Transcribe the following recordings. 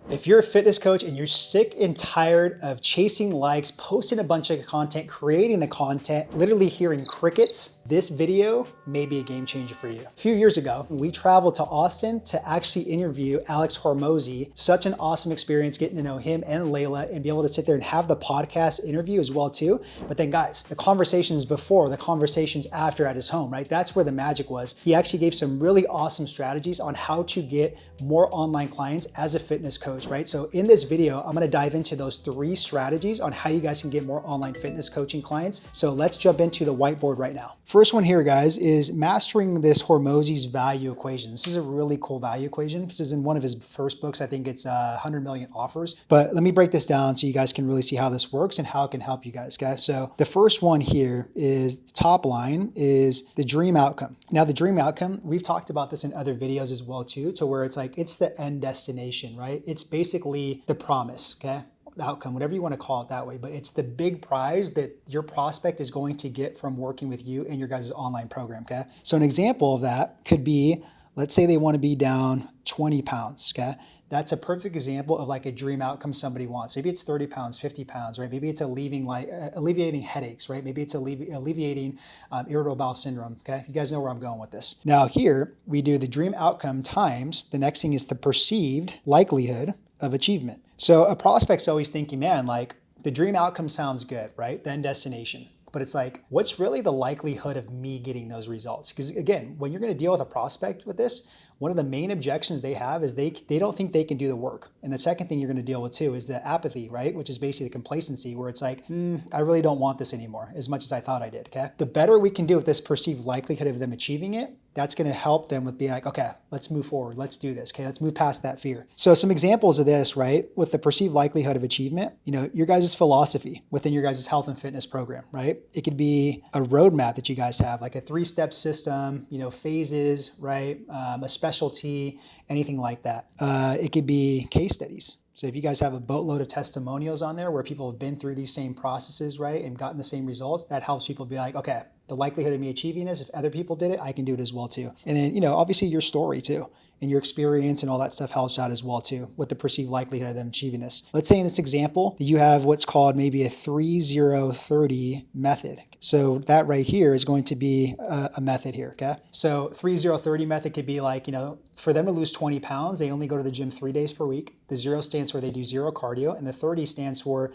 If you're a fitness coach and you're sick and tired of chasing likes, posting a bunch of content, creating the content, literally hearing crickets, this video may be a game changer for you. A few years ago, we traveled to Austin to actually interview Alex Hormozi. Such an awesome experience getting to know him and Layla and be able to sit there and have the podcast interview as well too. But then guys, the conversations before, the conversations after at his home, right? That's where the magic was. He actually gave some really awesome strategies on how to get more online clients as a fitness coach, right? So in this video, I'm gonna dive into those 3 strategies on how you guys can get more online fitness coaching clients. So let's jump into the whiteboard right now. First one here, guys, is mastering this Hormozi's value equation. This is a really cool value equation. This is in one of his first books. I think it's 100 million offers. But let me break this down so you guys can really see how this works and how it can help you guys. So the first one here is the top line is the dream outcome. Now the dream outcome, we've talked about this in other videos as well too, to where it's like, it's the end destination, right? It's basically the promise, okay? The outcome, whatever you want to call it that way, but it's the big prize that your prospect is going to get from working with you in your guys' online program, okay? So an example of that could be, let's say they want to be down 20 pounds, okay? That's a perfect example of like a dream outcome somebody wants. Maybe it's 30 pounds, 50 pounds, right? Maybe it's alleviating headaches, right? Maybe it's alleviating irritable bowel syndrome, okay? You guys know where I'm going with this. Now here, we do the dream outcome times, the next thing is the perceived likelihood of achievement. So a prospect's always thinking, man, like the dream outcome sounds good, right? The end destination. But it's like, what's really the likelihood of me getting those results? Because again, when you're going to deal with a prospect with this, one of the main objections they have is they don't think they can do the work. And the second thing you're going to deal with too is the apathy, right? Which is basically the complacency where it's like, I really don't want this anymore as much as I thought I did, okay? The better we can do with this perceived likelihood of them achieving it, that's going to help them with being like, okay, let's move forward. Let's do this. Okay, let's move past that fear. So some examples of this, right? With the perceived likelihood of achievement, your guys' philosophy within your guys' health and fitness program, right? It could be a roadmap that you guys have, like a 3-step system, phases, right? A specialty, anything like that. It could be case studies. So if you guys have a boatload of testimonials on there where people have been through these same processes, right, and gotten the same results, that helps people be like, okay, the likelihood of me achieving this, if other people did it, I can do it as well too. And then, obviously your story too, and your experience and all that stuff helps out as well too, with the perceived likelihood of them achieving this. Let's say in this example, you have what's called maybe a 3-0-30 method. So that right here is going to be a method here, okay? So 3-0-30 method could be like, for them to lose 20 pounds, they only go to the gym 3 days per week. The 0 stands for they do 0 cardio, and the 30 stands for,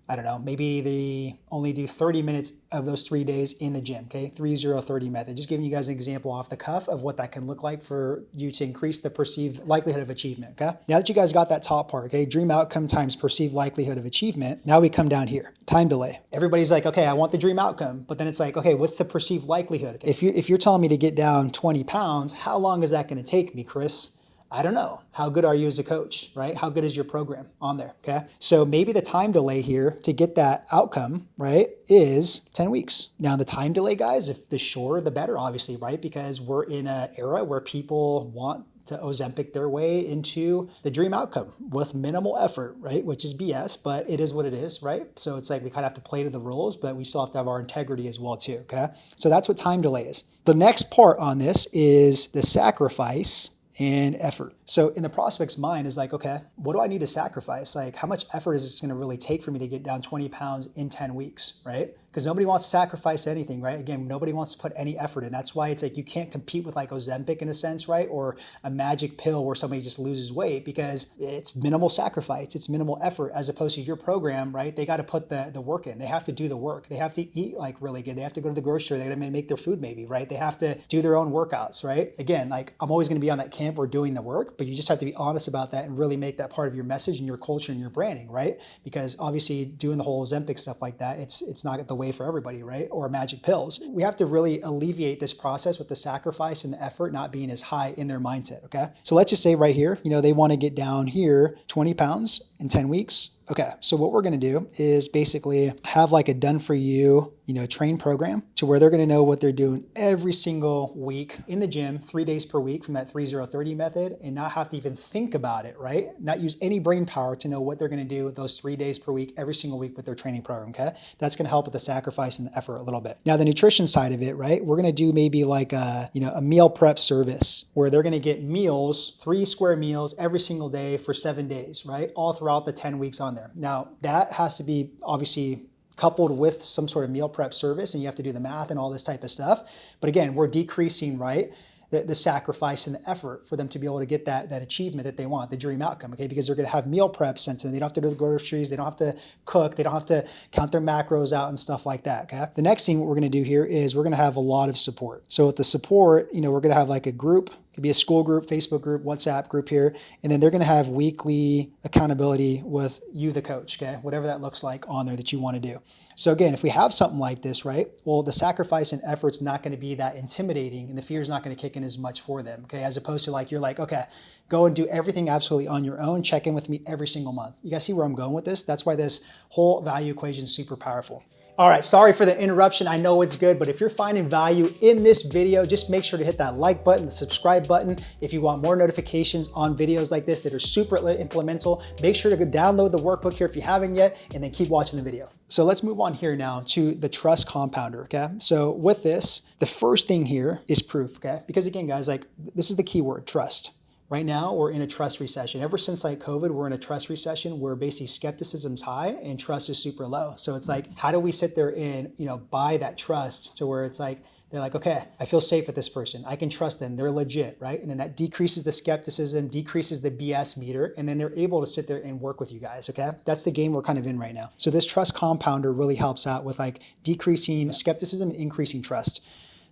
I don't know, maybe they only do 30 minutes of those 3 days in the gym, okay? 3-0-30 method. Just giving you guys an example off the cuff of what that can look like for you to increase the perceived likelihood of achievement, okay? Now that you guys got that top part, okay, dream outcome times perceived likelihood of achievement, now we come down here, time delay. Everybody's like, okay, I want the dream outcome, but then it's like, okay, what's the perceived likelihood? Okay, if you're telling me to get down 20 pounds, how long is that gonna take me, Chris? I don't know. How good are you as a coach, right? How good is your program on there, okay? So maybe the time delay here to get that outcome, right, is 10 weeks. Now the time delay, guys, if the shorter, the better, obviously, right? Because we're in an era where people want to Ozempic their way into the dream outcome with minimal effort, right? Which is BS, but it is what it is, right? So it's like we kind of have to play to the rules, but we still have to have our integrity as well too, okay? So that's what time delay is. The next part on this is the sacrifice and effort. So in the prospect's mind is like, okay, what do I need to sacrifice? Like how much effort is this going to really take for me to get down 20 pounds in 10 weeks, right? Because nobody wants to sacrifice anything, right? Again, nobody wants to put any effort in. That's why it's like you can't compete with like Ozempic in a sense, right? Or a magic pill where somebody just loses weight because it's minimal sacrifice, it's minimal effort as opposed to your program, right? They got to put the work in. They have to do the work. They have to eat like really good. They have to go to the grocery store. They got to make their food maybe, right? They have to do their own workouts, right? Again, like I'm always going to be on that camp where doing the work, but you just have to be honest about that and really make that part of your message and your culture and your branding, right? Because obviously doing the whole Ozempic stuff like that, it's not the way for everybody, right? Or magic pills. We have to really alleviate this process with the sacrifice and the effort not being as high in their mindset, okay? So let's just say right here, they want to get down here 20 pounds in 10 weeks. Okay, so what we're gonna do is basically have like a done for you, train program to where they're gonna know what they're doing every single week in the gym, 3 days per week from that 3030 method, and not have to even think about it, right? Not use any brain power to know what they're gonna do those 3 days per week, every single week with their training program, okay? That's gonna help with the sacrifice and the effort a little bit. Now the nutrition side of it, right? We're gonna do maybe like a meal prep service where they're gonna get meals, 3 square meals every single day for 7 days, right? All throughout the 10 weeks on there. Now that has to be obviously coupled with some sort of meal prep service, and you have to do the math and all this type of stuff. But again, we're decreasing, right, the sacrifice and the effort for them to be able to get that achievement that they want, the dream outcome, okay? Because they're gonna have meal prep sent to them. They don't have to do the groceries, they don't have to cook, they don't have to count their macros out and stuff like that, okay? The next thing what we're gonna do here is we're gonna have a lot of support. So with the support, we're gonna have like a group. It could be a school group, Facebook group, WhatsApp group here, and then they're gonna have weekly accountability with you, the coach, okay? Whatever that looks like on there that you wanna do. So again, if we have something like this, right, well, the sacrifice and effort's not gonna be that intimidating and the fear is not gonna kick in as much for them, okay? As opposed to like, you're like, okay, go and do everything absolutely on your own, check in with me every single month. You guys see where I'm going with this? That's why this whole value equation is super powerful. All right, sorry for the interruption. I know it's good, but if you're finding value in this video, just make sure to hit that like button, the subscribe button. If you want more notifications on videos like this that are super implemental, make sure to go download the workbook here if you haven't yet, and then keep watching the video. So let's move on here now to the trust compounder, okay? So with this, the first thing here is proof, okay? Because again, guys, like this is the key word, trust. Right now, we're in a trust recession. Ever since like COVID, we're in a trust recession where basically skepticism's high and trust is super low. So it's like, how do we sit there and, buy that trust to where it's like, they're like, okay, I feel safe with this person. I can trust them. They're legit, right? And then that decreases the skepticism, decreases the BS meter, and then they're able to sit there and work with you guys, okay? That's the game we're kind of in right now. So this trust compounder really helps out with like decreasing skepticism and increasing trust.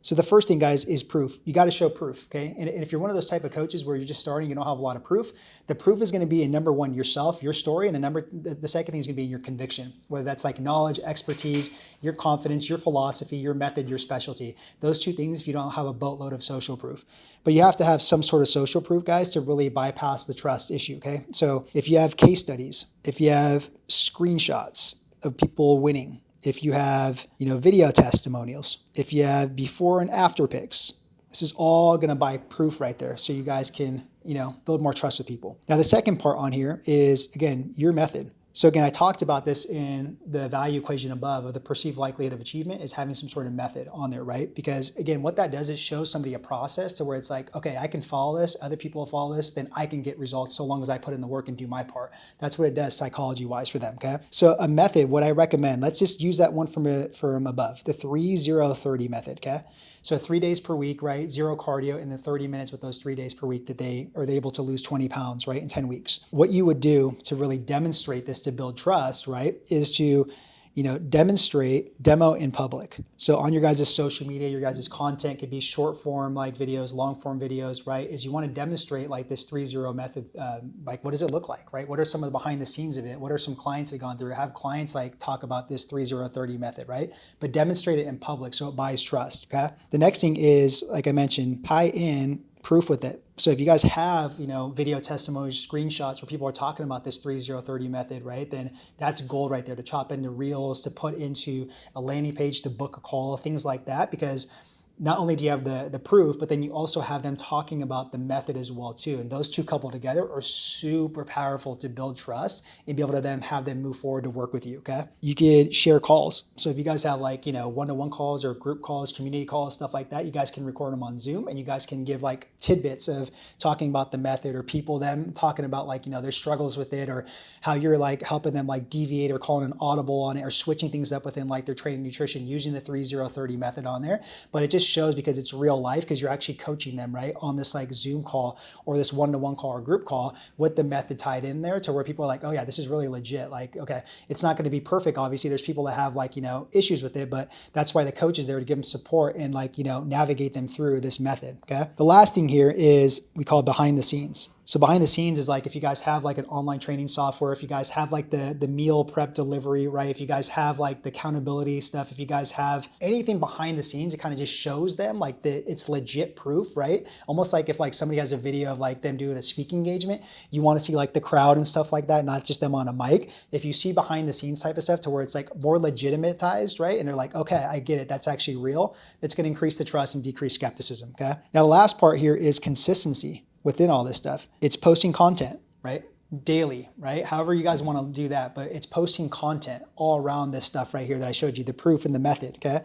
So the first thing, guys, is proof. You got to show proof, okay? And if you're one of those type of coaches where you're just starting, you don't have a lot of proof, the proof is going to be in number one, yourself, your story, and the second thing is going to be your conviction, whether that's like knowledge, expertise, your confidence, your philosophy, your method, your specialty. Those two things if you don't have a boatload of social proof. But you have to have some sort of social proof, guys, to really bypass the trust issue, okay? So if you have case studies, if you have screenshots of people winning, if you have, video testimonials, if you have before and after pics, this is all gonna buy proof right there. So you guys can, build more trust with people. Now, the second part on here is, again, your method. So again, I talked about this in the value equation above of the perceived likelihood of achievement is having some sort of method on there, right? Because again, what that does is show somebody a process to where it's like, okay, I can follow this, other people will follow this, then I can get results so long as I put in the work and do my part. That's what it does psychology-wise for them, okay? So a method, what I recommend, let's just use that one from above, the 3-0-30 method, okay? So 3 days per week, right? 0 cardio and then 30 minutes with those 3 days per week that they are able to lose 20 pounds, right? In 10 weeks. What you would do to really demonstrate this to build trust, right? Is to, demo in public. So on your guys' social media, your guys' content could be short form like videos, long form videos, right? Is you want to demonstrate like this 3-0 method, like what does it look like, right? What are some of the behind the scenes of it? What are some clients that have gone through? Have clients like talk about this 3-0-30 method, right? But demonstrate it in public so it buys trust, okay? The next thing is, like I mentioned, tie in proof with it. So if you guys have, video testimonies, screenshots where people are talking about this 3-0-30 method, right? Then that's gold right there to chop into reels, to put into a landing page, to book a call, things like that, because not only do you have the proof, but then you also have them talking about the method as well too. And those two coupled together are super powerful to build trust and be able to then have them move forward to work with you, okay? You could share calls. So if you guys have like, one-to-one calls or group calls, community calls, stuff like that, you guys can record them on Zoom and you guys can give like tidbits of talking about the method or them talking about like, their struggles with it or how you're like helping them like deviate or calling an audible on it or switching things up within like their training nutrition using the 3-0-30 method on there. But it just shows because it's real life, because you're actually coaching them, right, on this like Zoom call or this one-to-one call or group call with the method tied in there to where people are like, oh yeah, this is really legit. Like, okay, it's not going to be perfect. Obviously there's people that have like, issues with it, but that's why the coach is there to give them support and like, navigate them through this method. Okay. The last thing here is we call it behind the scenes. So behind the scenes is like if you guys have like an online training software, if you guys have like the meal prep delivery, right? If you guys have like the accountability stuff, if you guys have anything behind the scenes, it kind of just shows them like it's legit proof, right? Almost like if like somebody has a video of like them doing a speaking engagement, you want to see like the crowd and stuff like that, not just them on a mic. If you see behind the scenes type of stuff to where it's like more legitimatized, right? And they're like, okay, I get it. That's actually real. It's going to increase the trust and decrease skepticism. Okay. Now the last part here is consistency. Within all this stuff, it's posting content, right? Daily, right? However you guys want to do that, but it's posting content all around this stuff right here that I showed you, the proof and the method, okay?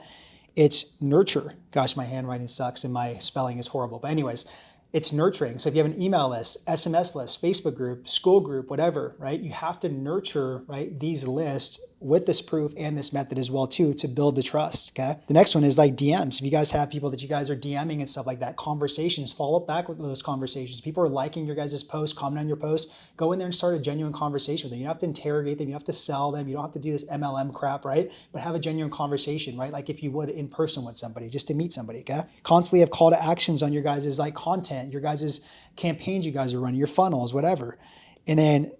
It's nurture. Gosh, my handwriting sucks and my spelling is horrible. But anyways, it's nurturing. So if you have an email list, SMS list, Facebook group, school group, whatever, right? You have to nurture, right, these lists with this proof and this method as well too to build the trust, okay? The next one is like DMs. If you guys have people that you guys are DMing and stuff like that, conversations, follow up back with those conversations. People are liking your guys' posts, comment on your posts, go in there and start a genuine conversation with them. You don't have to interrogate them, you don't have to sell them, you don't have to do this MLM crap, right? But have a genuine conversation, right? Like if you would in person with somebody, just to meet somebody, okay? Constantly have call to actions on your guys' like content, your guys' campaigns you guys are running, your funnels, whatever. And then,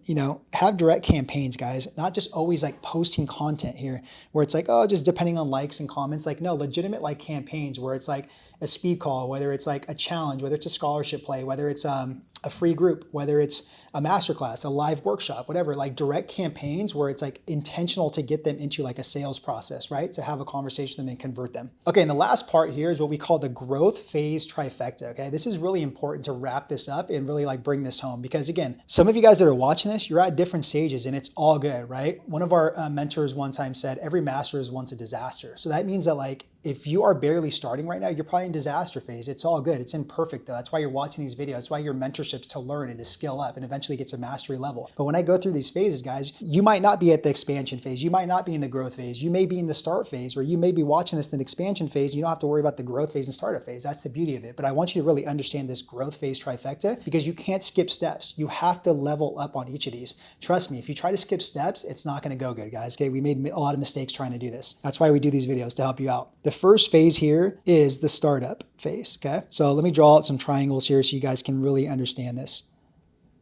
have direct campaigns, guys, not just always like posting content here where it's like, oh, just depending on likes and comments. Like, no, legitimate like campaigns where it's like a speed call, whether it's like a challenge, whether it's a scholarship play, whether it's a free group, whether it's a masterclass, a live workshop, whatever, like direct campaigns where it's like intentional to get them into like a sales process, right? To have a conversation and then convert them. Okay, and the last part here is what we call the growth phase trifecta, okay? This is really important to wrap this up and really like bring this home because again, some of you guys that are watching this, you're at different stages and it's all good, right? One of our mentors one time said, every master is once a disaster. So that means that like, if you are barely starting right now, you're probably in disaster phase. It's all good. It's imperfect though. That's why you're watching these videos. That's why your mentorship's to learn and to skill up and eventually get to mastery level. But when I go through these phases, guys, you might not be at the expansion phase. You might not be in the growth phase. You may be in the start phase, or you may be watching this in the expansion phase. You don't have to worry about the growth phase and startup phase. That's the beauty of it. But I want you to really understand this growth phase trifecta because you can't skip steps. You have to level up on each of these. Trust me, if you try to skip steps, it's not going to go good, guys. Okay, we made a lot of mistakes trying to do this. That's why we do these videos to help you out. The first phase here is the startup phase, okay? So let me draw out some triangles here so you guys can really understand this.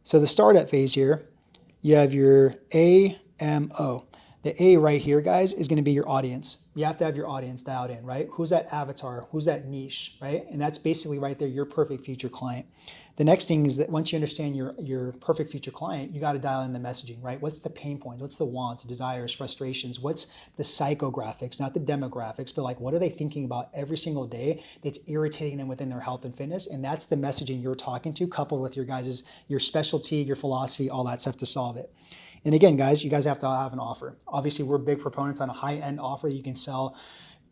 So the startup phase here, you have your AMO. The A right here, guys, is going to be your audience. You have to have your audience dialed in, right? Who's that avatar? Who's that niche, right? And that's basically right there, your perfect future client. The next thing is that once you understand your perfect future client, you got to dial in the messaging, right? What's the pain points? What's the wants, desires, frustrations? What's the psychographics, not the demographics, but like what are they thinking about every single day that's irritating them within their health and fitness? And that's the messaging you're talking to, coupled with your specialty, your philosophy, all that stuff to solve it. And again, guys, you guys have to have an offer. Obviously, we're big proponents on a high-end offer. You can sell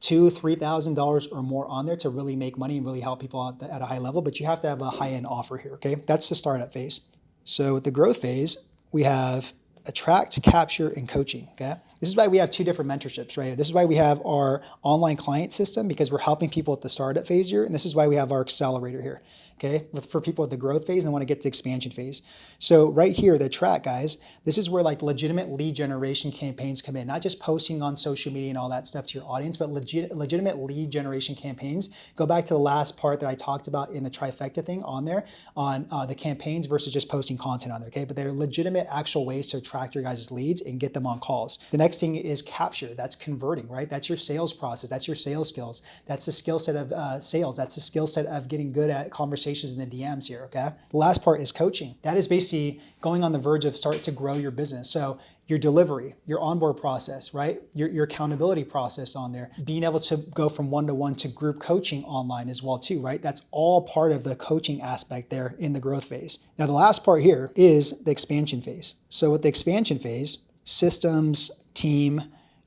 $2,000, $3,000 or more on there to really make money and really help people out at a high level, but you have to have a high-end offer here, okay? That's the startup phase. So with the growth phase, we have attract, capture, and coaching, okay? This is why we have two different mentorships, right? This is why we have our online client system because we're helping people at the startup phase here, and this is why we have our accelerator here, okay? For people at the growth phase and want to get to expansion phase. So right here, the track, guys, this is where like legitimate lead generation campaigns come in, not just posting on social media and all that stuff to your audience, but legitimate lead generation campaigns. Go back to the last part that I talked about in the trifecta thing on there on the campaigns versus just posting content on there, okay? But they're legitimate actual ways to attract your guys' leads and get them on calls. The next thing is capture. That's converting, right? That's your sales process. That's your sales skills. That's the skill set of sales. That's the skill set of getting good at conversations in the DMs here, okay? The last part is coaching. That is basically going on the verge of start to grow your business. So your delivery, your onboard process, right? Your accountability process on there, being able to go from one-to-one to group coaching online as well too, right? That's all part of the coaching aspect there in the growth phase. Now, the last part here is the expansion phase. So with the expansion phase, systems, team,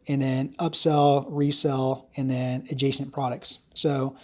and then upsell, resell, and then adjacent products. So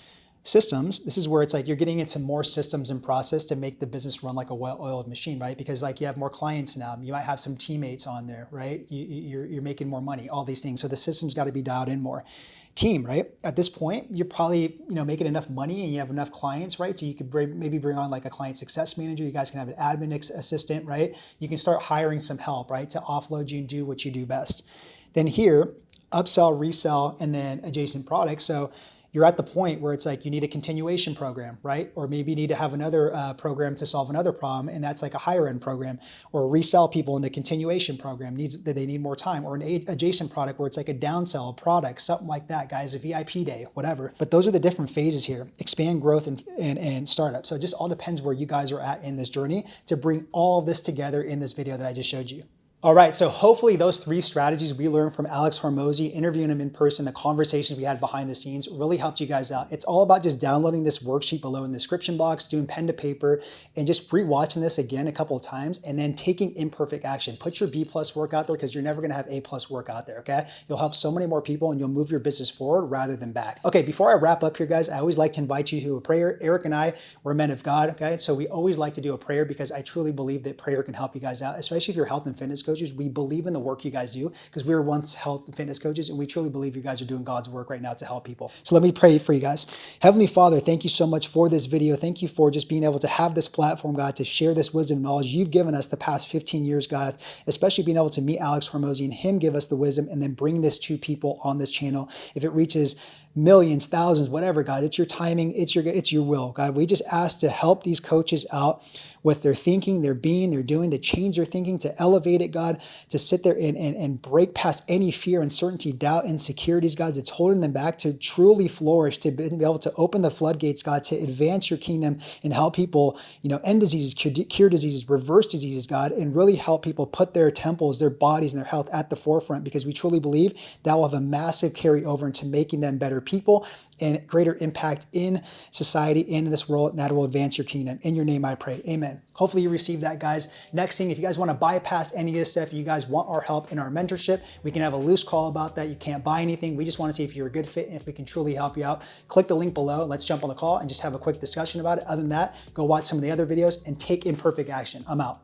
systems, this is where it's like you're getting into more systems and process to make the business run like a well-oiled machine, right? Because like you have more clients now, you might have some teammates on there, right? You're making more money, all these things. So the system's got to be dialed in more. Team, right? At this point, you're probably making enough money and you have enough clients, right? So you could maybe bring on like a client success manager. You guys can have an admin assistant, right? You can start hiring some help, right? To offload you and do what you do best. Then here, upsell, resell, and then adjacent products. So you're at the point where it's like you need a continuation program, right? Or maybe you need to have another program to solve another problem, and that's like a higher end program, or resell people into continuation program that they need more time, or an adjacent product where it's like a downsell product, something like that, guys, a VIP day, whatever. But those are the different phases here: expand, growth, and startup. So it just all depends where you guys are at in this journey to bring all of this together in this video that I just showed you. All right, so hopefully those 3 strategies we learned from Alex Hormozi, interviewing him in person, the conversations we had behind the scenes really helped you guys out. It's all about just downloading this worksheet below in the description box, doing pen to paper, and just rewatching this again a couple of times, and then taking imperfect action. Put your B+ work out there, because you're never gonna have A+ work out there, okay? You'll help so many more people, and you'll move your business forward rather than back. Okay, before I wrap up here, guys, I always like to invite you to a prayer. Eric and I, we're men of God, okay? So we always like to do a prayer, because I truly believe that prayer can help you guys out, especially if you're health and fitness coaches. We believe in the work you guys do, because we were once health and fitness coaches, and we truly believe you guys are doing God's work right now to help people. So let me pray for you guys. Heavenly Father, thank you so much for this video. Thank you for just being able to have this platform, God, to share this wisdom and knowledge you've given us the past 15 years, God, especially being able to meet Alex Hormozi and him give us the wisdom, and then bring this to people on this channel. If it reaches millions, thousands, whatever, God, it's your timing, it's your will, God. We just ask to help these coaches out with their thinking, their being, their doing, to change their thinking, to elevate it, God, to sit there and break past any fear, uncertainty, doubt, insecurities, God, that's holding them back, to truly flourish, to be able to open the floodgates, God, to advance your kingdom and help people, end diseases, cure diseases, reverse diseases, God, and really help people put their temples, their bodies, and their health at the forefront, because we truly believe that will have a massive carryover into making them better people and greater impact in society, in this world, and that will advance your kingdom. In your name I pray, amen. Hopefully you received that, guys. Next thing, if you guys want to bypass any of this stuff, you guys want our help in our mentorship, we can have a loose call about that. You can't buy anything. We just want to see if you're a good fit and if we can truly help you out. Click the link below. Let's jump on the call and just have a quick discussion about it. Other than that, go watch some of the other videos and take imperfect action. I'm out.